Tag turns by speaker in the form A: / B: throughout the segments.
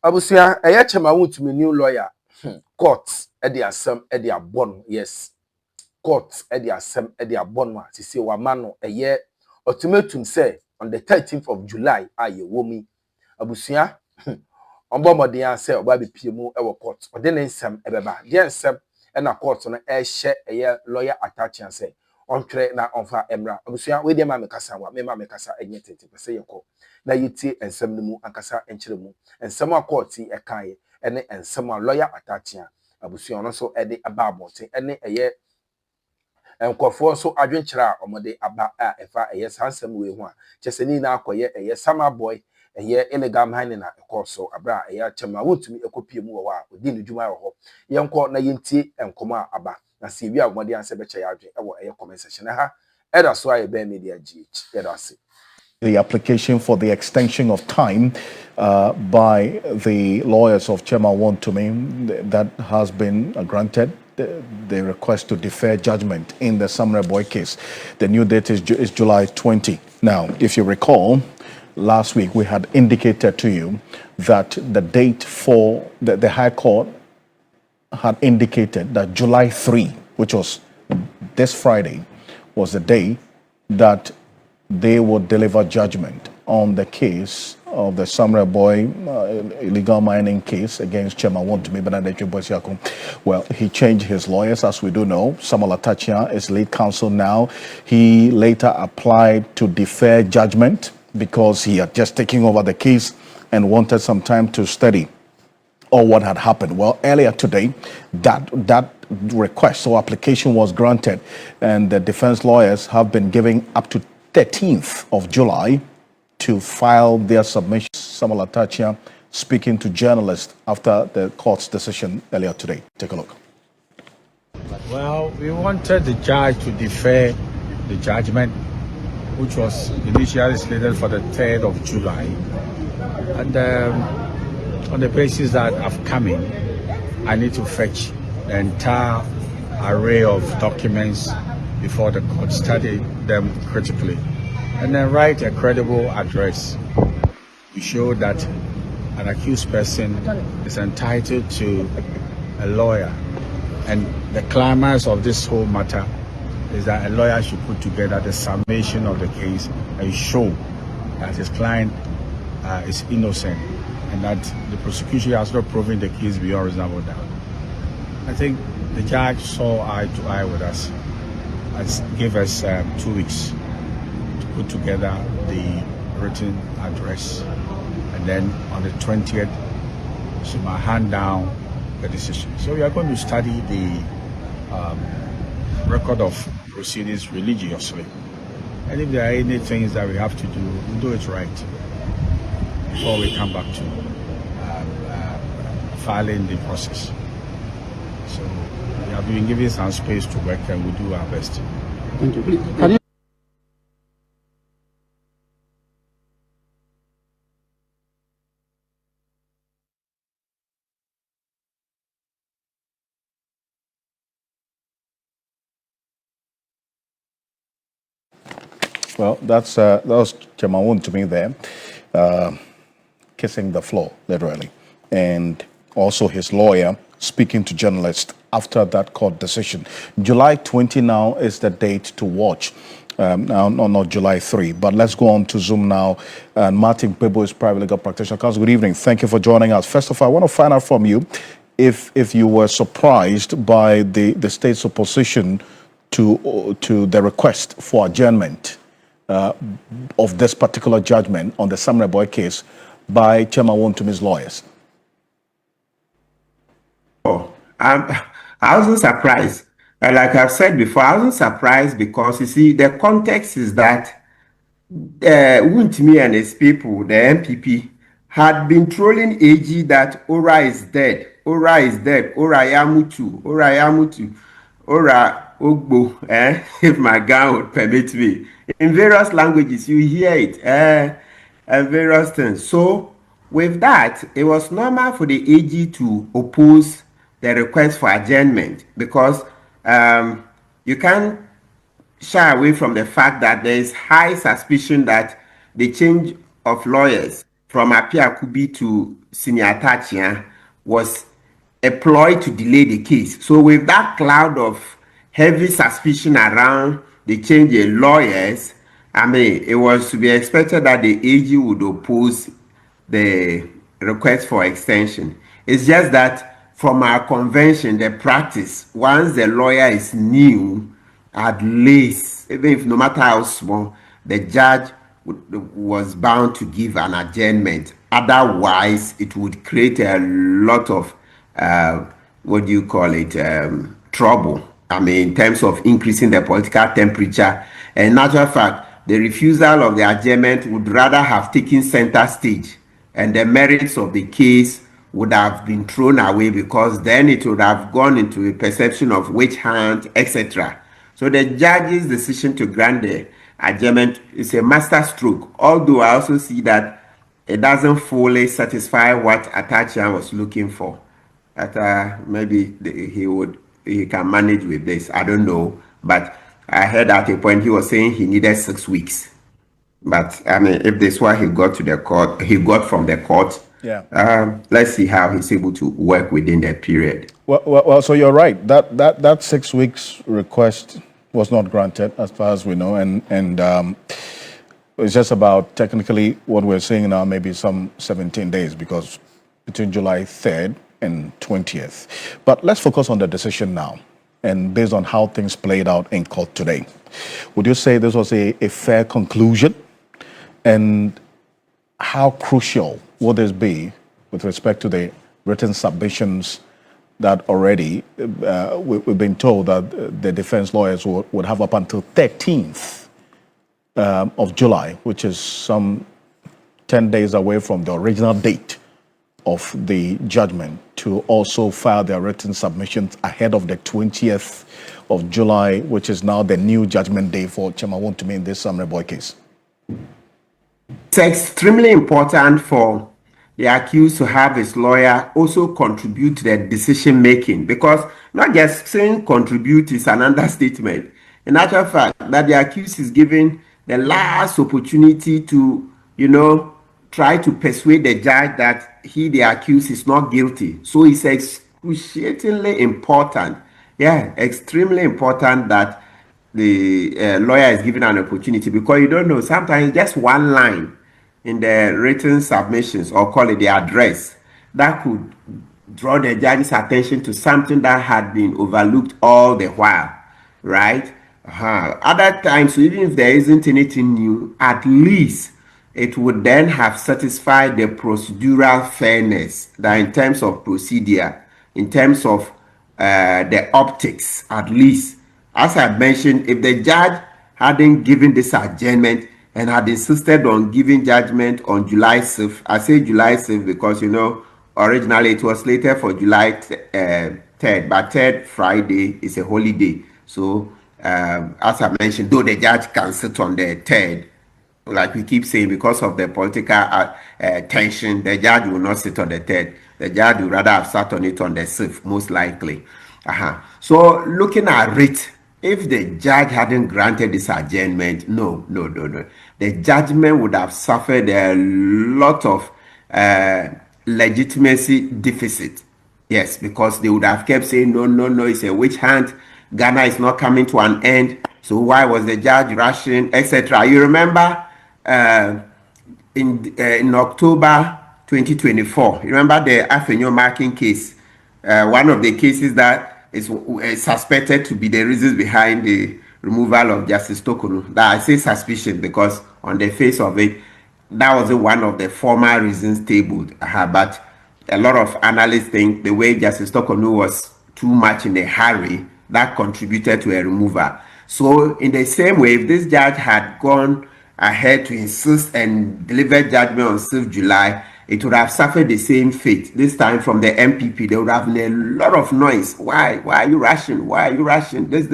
A: Abusia, eye chema Wontumi new lawyer. Court e dey asem e dey abon. Yes. Court e dey asem e dey abon ma. Sisi wa mano eye ultimatum say on the 13th of July aye womi. Abusia, ombo modern say oba be piemu e wo court. Ode ne nsem e beba. De nsem e na court no e hye eye lawyer attachment say ontwere na onfa emra. Abusia we dey ma mekasa wa, me ma mekasa enye tete pese yeko. Na yiti ensem no mu ankasa enkyere mu ensem a court e kan ene ensem a lawyer attachia abusu ono so e de aba abote ene eye enkofo so adwenkyere a omode aba a efa eye sansem we hu a cheseni na akoye eye sama boy eye illegal mining na ekoso abra eye chema Wontumi ekopie mu wo a odi ne dwuma ho yenko na yenti enkomo a aba na se wi a omode anse be che ya adwen e wo eye comment section ha eda so aye be media gh eda se
B: the application for the extension of time by the lawyers of Chairman Wontumi that has been granted. The request to defer judgment in the Samurai Boy case. The new date is July 20. Now, if you recall, last week we had indicated to you that the date for the High Court had indicated that July 3, which was this Friday, was the day that they would deliver judgment on the case of the Samurai Boy illegal mining case against Chairman Wontumi. Well, he changed his lawyers, as we do know. Samuel Atachia is lead counsel now. He later applied to defer judgment because he had just taken over the case and wanted some time to study all what had happened. Well, earlier today, that request or application was granted, and the defense lawyers have been giving up to 13th of July to file their submission. Samuel Atachia speaking to journalists after the court's decision earlier today. Take a look.
C: Well, we wanted the judge to defer the judgment, which was initially slated for the 3rd of July. And on the basis that I've come in, I need to fetch the entire array of documents before the court, study them critically, and then write a credible address to show that an accused person is entitled to a lawyer. And the climax of this whole matter is that a lawyer should put together the summation of the case and show that his client is innocent and that the prosecution has not proven the case beyond reasonable doubt. I think the judge saw eye to eye with us and gave us 2 weeks to put together the written address, and then on the 20th she might hand down the decision. So we are going to study the record of proceedings religiously, and if there are any things that we have to do, we'll do it right before we come back to filing the process. So we have been given some space to work, and we'll do our best.
D: Thank you. Can you
B: Well, that was Chairman Wontumi there, kissing the floor, literally. And also his lawyer speaking to journalists after that court decision. July 20 now is the date to watch. Now, not July 3, but let's go on to Zoom now. And Martin Pebo is private legal practitioner. Counsel, good evening. Thank you for joining us. First of all, I want to find out from you if you were surprised by the state's opposition to the request for adjournment of this particular judgment on the Samurai Boy case by Chairman Wontumi's lawyers.
E: I wasn't surprised. Like I've said before, I wasn't surprised because, you see, the context is that Wontumi and his people, the MPP, had been trolling AG that Ora is dead. Ora is dead. Ora Yamutu. Ora Yamutu. Ora Ogbo. If my gun would permit me. In various languages, you hear it. And various things. So, with that, it was normal for the AG to oppose the request for adjournment because you can't shy away from the fact that there is high suspicion that the change of lawyers from Apia Kubi to Senior Tachia was a ploy to delay the case. So with that cloud of heavy suspicion around the change in lawyers, I mean, it was to be expected that the AG would oppose the request for extension. It's just that from our convention, the practice, once the lawyer is new, at least, even if no matter how small, the judge was bound to give an adjournment. Otherwise, it would create a lot of, what do you call it, trouble. I mean, in terms of increasing the political temperature. And in natural fact, the refusal of the adjournment would rather have taken center stage, and the merits of the case would have been thrown away, because then it would have gone into a perception of witch hunt, etc. So the judge's decision to grant the adjournment is a master stroke, although I also see that it doesn't fully satisfy what Atachian was looking for. That maybe he can manage with this. I don't know, but I heard at a point he was saying he needed 6 weeks. But I mean, if this is what he got to the court, he got from the court.
B: Yeah.
E: Let's see how he's able to work within that period.
B: Well, so you're right. That 6 weeks request was not granted, as far as we know, and it's just about technically what we're saying now, maybe some 17 days, because between July 3rd and 20th. But let's focus on the decision now, and based on how things played out in court today. Would you say this was a fair conclusion? And how crucial will this be with respect to the written submissions that already we've been told that the defense lawyers would have up until 13th of July, which is some 10 days away from the original date of the judgment, to also file their written submissions ahead of the 20th of July, which is now the new judgment day for Chairman Wontumi in this Samre Boy case?
E: It's extremely important for the accused to have his lawyer also contribute to the decision making, because not just saying contribute is an understatement. In actual fact, that the accused is given the last opportunity to, try to persuade the judge that he, the accused, is not guilty. So it's excruciatingly important, extremely important that the lawyer is given an opportunity, because you don't know, sometimes just one line in the written submissions, or call it the address, that could draw the judge's attention to something that had been overlooked all the while, right? Other times, even if there isn't anything new, at least it would then have satisfied the procedural fairness, that in terms of procedure, in terms of the optics, at least, as I mentioned, if the judge hadn't given this adjournment and had insisted on giving judgment on July 6th, I say July 6th because, originally it was later for July 3rd, but 3rd Friday is a holiday. So, as I mentioned, though the judge can sit on the 3rd, like we keep saying, because of the political tension, the judge will not sit on the 3rd. The judge would rather have sat on it on the 6th, most likely. So, looking at it, if the judge hadn't granted this adjournment, no. The judgment would have suffered a lot of legitimacy deficit. Yes, because they would have kept saying, no, it's a witch hunt. Ghana is not coming to an end. So why was the judge rushing, etc.? You remember in October 2024, you remember the Afenyo marking case? One of the cases that is suspected to be the reasons behind the removal of Justice Tokonu. That I say suspicion because on the face of it, that was one of the formal reasons tabled. But a lot of analysts think the way Justice Tokonu was too much in a hurry, that contributed to a removal. So in the same way, if this judge had gone ahead to insist and deliver judgment on 6th July, it would have suffered the same fate. This time from the MPP, they would have made a lot of noise. Why are you rushing? Why are you rushing? This.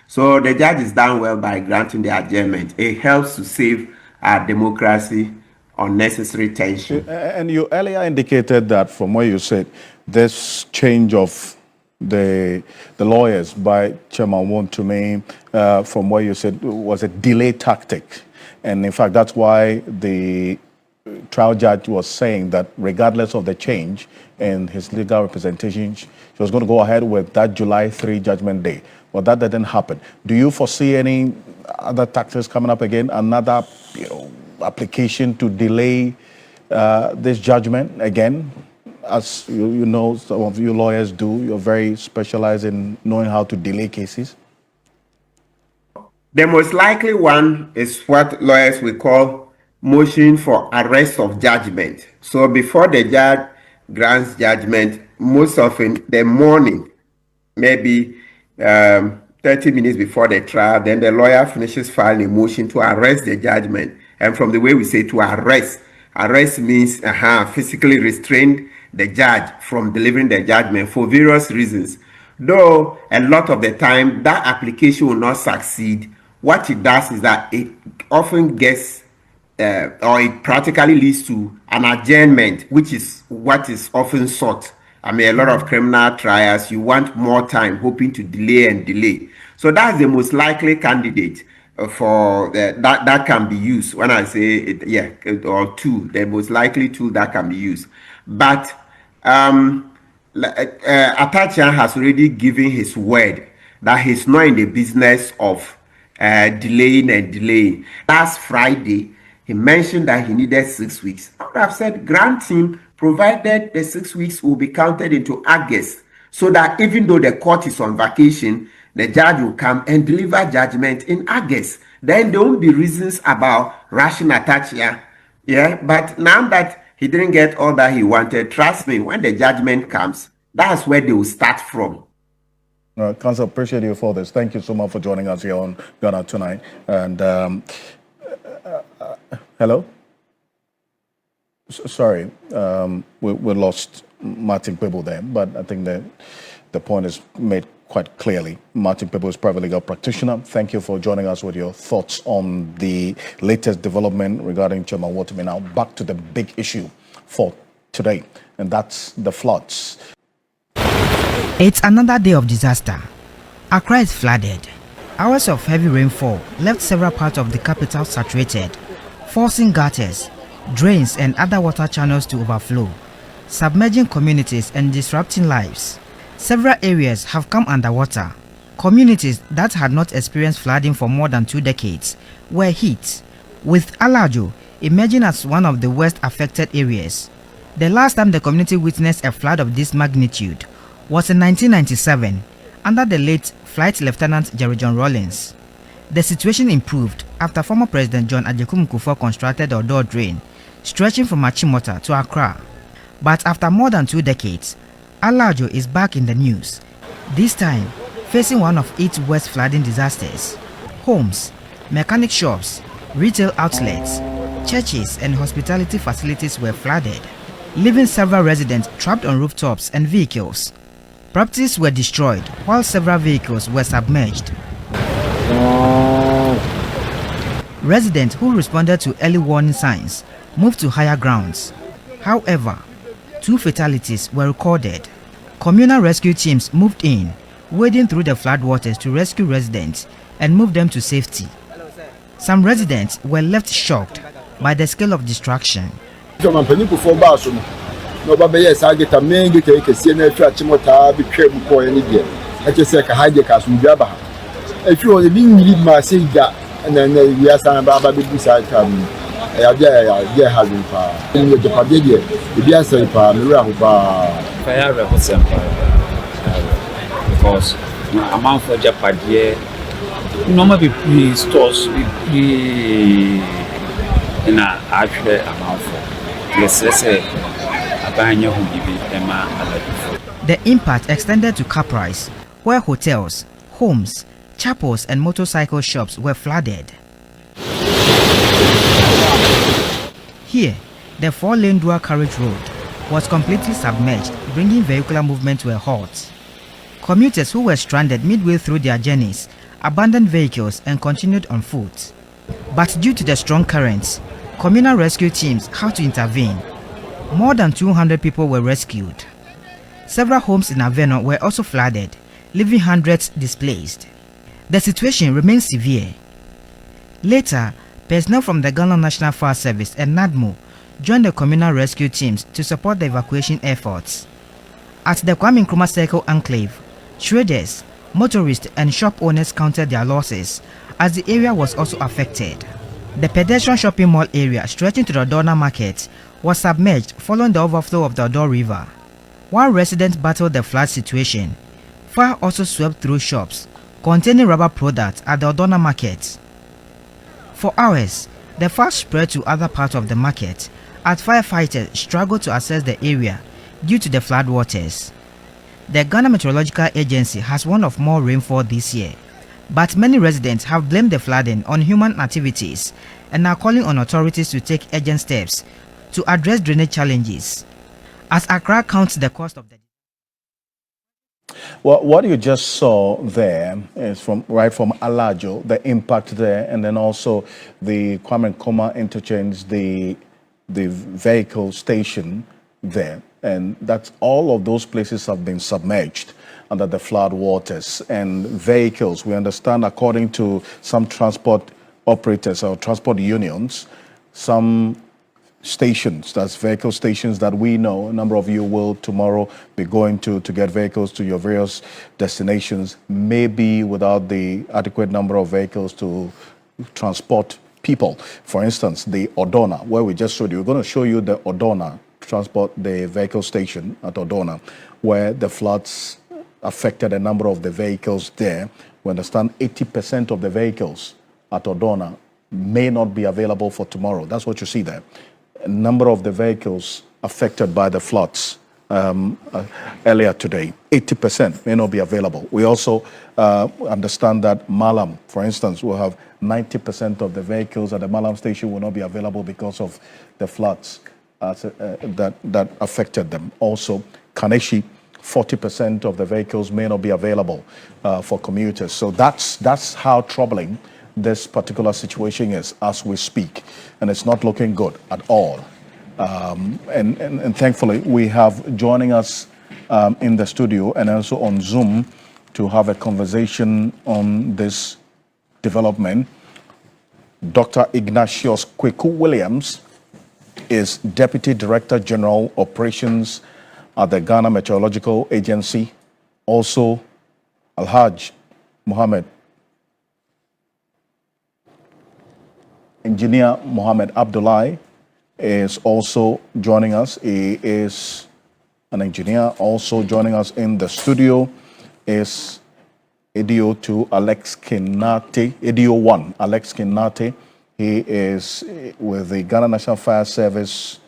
E: So the judge is done well by granting the adjournment. It helps to save our democracy unnecessary tension.
B: And you earlier indicated that from what you said, this change of the lawyers by Chairman Wontumi, from what you said, was a delay tactic. And in fact, that's why the trial judge was saying that regardless of the change in his legal representation, she was going to go ahead with that July 3 judgment day. Well, that didn't happen. Do you foresee any other tactics coming up again? Another, application to delay this judgment again? As you know, some of you lawyers do. You're very specialized in knowing how to delay cases.
E: The most likely one is what lawyers will call motion for arrest of judgment. So before the judge grants judgment, most often the morning, maybe 30 minutes before the trial, then the lawyer finishes filing a motion to arrest the judgment. And from the way we say to arrest means physically restrain the judge from delivering the judgment for various reasons. Though a lot of the time that application will not succeed, what it does is that it often gets or it practically leads to an adjournment, which is what is often sought. I mean, a lot of criminal trials, you want more time, hoping to delay and delay. So that's the most likely candidate for that can be used. When I say it, or two, the most likely tool that can be used. But Atachian has already given his word that he's not in the business of delaying. Last Friday, he mentioned that he needed 6 weeks. I would have said grant him, provided the 6 weeks will be counted into August, so that even though the court is on vacation, the judge will come and deliver judgment in August. Then there won't be reasons about rushing Atachian. Yeah, but now that he didn't get all that he wanted, trust me, when the judgment comes, that's where they will start from.
B: Counsel, appreciate you for this. Thank you so much for joining us here on Ghana Tonight. And hello? Sorry, we lost Martin Pebo there, but I think that the point is made quite clearly. Martin Pebo is private legal practitioner. Thank you for joining us with your thoughts on the latest development regarding Chairman Wontumi. Now back to the big issue for today, and that's the floods.
F: It's another day of disaster. Accra is flooded. Hours of heavy rainfall left several parts of the capital saturated, forcing gutters, drains and other water channels to overflow, submerging communities and disrupting lives. Several areas have come underwater. Communities that had not experienced flooding for more than 2 decades were hit, with Alajo emerging as one of the worst affected areas. The last time the community witnessed a flood of this magnitude was in 1997 under the late Flight Lieutenant Jerry John Rawlings. The situation improved after former President John Agyekum Kufuor constructed the Odo Drain, stretching from Achimota to Accra. But after more than 2 decades, Alajo is back in the news, this time facing one of its worst flooding disasters. Homes, mechanic shops, retail outlets, churches and hospitality facilities were flooded, leaving several residents trapped on rooftops and vehicles. Properties were destroyed while several vehicles were submerged. Residents who responded to early warning signs moved to higher grounds. However, 2 fatalities were recorded. Communal rescue teams moved in, wading through the floodwaters to rescue residents and move them to safety. Some residents were left shocked by the scale of destruction.
G: Because amount for Japadie, normally we stores in a actual amount for. Let's say
F: the impact extended to Caprice, where hotels, homes, chapels and motorcycle shops were flooded. Here, the 4-lane dual carriage road was completely submerged, bringing vehicular movement to a halt. Commuters who were stranded midway through their journeys abandoned vehicles and continued on foot. But due to the strong currents, communal rescue teams had to intervene. More than 200 people were rescued. Several homes in Aveno were also flooded, leaving hundreds displaced. The situation remains severe. Later, personnel from the Ghana National Fire Service and NADMO joined the communal rescue teams to support the evacuation efforts. At the Kwame Nkrumah Circle Enclave, traders, motorists and shop owners counted their losses as the area was also affected. The pedestrian shopping mall area stretching to the Odona market was submerged following the overflow of the Odo River. While residents battled the flood situation, fire also swept through shops containing rubber products at the Odona market. For hours, the fire spread to other parts of the market as firefighters struggled to access the area due to the floodwaters. The Ghana Meteorological Agency has warned of more rainfall this year, but many residents have blamed the flooding on human activities and are calling on authorities to take urgent steps to address drainage challenges. As Accra counts the cost of the...
B: Well, what you just saw there is from Alajo, the impact there, and then also the Kwame Nkrumah interchange, the vehicle station there. And that's all of those places have been submerged under the flood waters. And vehicles, we understand, according to some transport operators or transport unions, some stations, that's vehicle stations that we know, a number of you will tomorrow be going to get vehicles to your various destinations, maybe without the adequate number of vehicles to transport people. For instance, the Odona, where we just showed you, we're going to show you the Odona transport, the vehicle station at Odona, where the floods affected a number of the vehicles there. We understand 80% of the vehicles at Odona may not be available for tomorrow. That's what you see there. A number of the vehicles affected by the floods earlier today, 80% may not be available. We also understand that Malam, for instance, will have 90% of the vehicles at the Malam station will not be available because of the floods that affected them. Also, Kaneshi, 40% of the vehicles may not be available for commuters. So that's how troubling this particular situation is as we speak, and it's not looking good at all. And thankfully, we have joining us in the studio and also on Zoom to have a conversation on this development. Dr. Ignatius Kweku Williams is Deputy Director General Operations at the Ghana Meteorological Agency. Also, Alhaj Mohammed, Engineer Mohammed Abdullahi is also joining us. He is an engineer. Also joining us in the studio is Edio 2 Alex Kinate, Edio 1 Alex Kinate. He is with the Ghana National Fire Service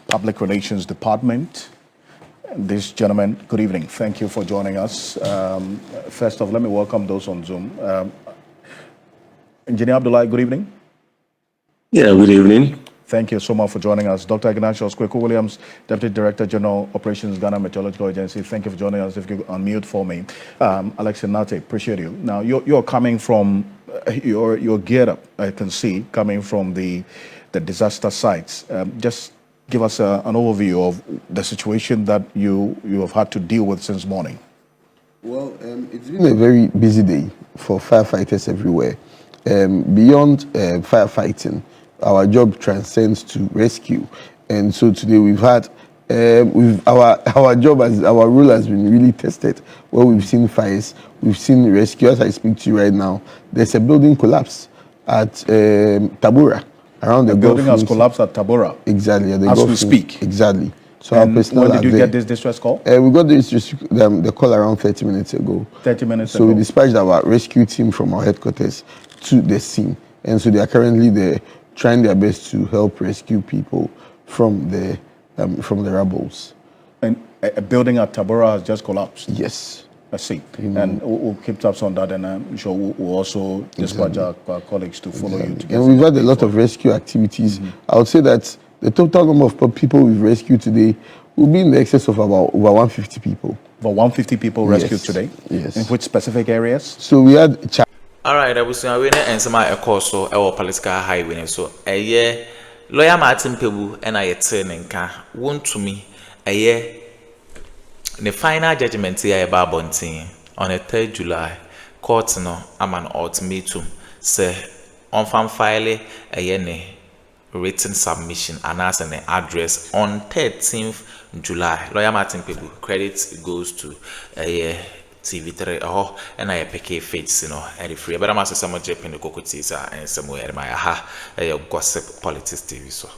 B: Public Relations Department. This gentleman, good evening. Thank you for joining us. First off, let me welcome those on Zoom. Engineer Abdullah, good evening.
H: Yeah, good evening.
B: Thank you so much for joining us. Dr. Ignatius Kweku Williams, Deputy Director General Operations, Ghana Meteorological Agency. Thank you for joining us. If you could unmute for me. Alex Nate, appreciate you. Now, you're coming from, you're geared up, I can see, coming from the disaster sites. Just give us an overview of the situation that you have had to deal with since morning.
I: Well, it's been a very busy day for firefighters everywhere. Beyond firefighting, our job transcends to rescue, and so today we've had our job as our role has been really tested. Where we've seen fires, we've seen rescue. As I speak to you right now, there's a building collapse at Tabora around the
B: building has collapsed at Tabora.
I: Exactly,
B: as we speak.
I: Exactly. So
B: and when did you get this distress call?
I: We got the call around 30 minutes ago.
B: 30 minutes
I: ago. So we dispatched our rescue team from our headquarters to the scene, and so they are currently there trying their best to help rescue people from the rubbles.
B: And a building at Tabora has just collapsed?
I: Yes.
B: I see. And we'll keep tabs on that, and I'm sure we'll also dispatch our colleagues to follow you.
I: And we've had a lot of rescue activities. I would say that the total number of people we've rescued today will be in the excess of about over 150 people.
B: About 150 people rescued today?
I: Yes.
B: In which specific areas?
I: So we had...
J: Alright, I was saying, and some of so our political highway. So, a year, lawyer Martin Pebu and I turning car, Wontumi, a year, the final judgment here about Bontin on the 3rd July, court no, am an ultimatum, say, on fan file a year, written submission and as an address on 13th July. Lawyer Martin Pebu, credit goes to TV3 and I pick fates, and free. But I'm also some Japan cocoa and somewhere my gossip politics TV so.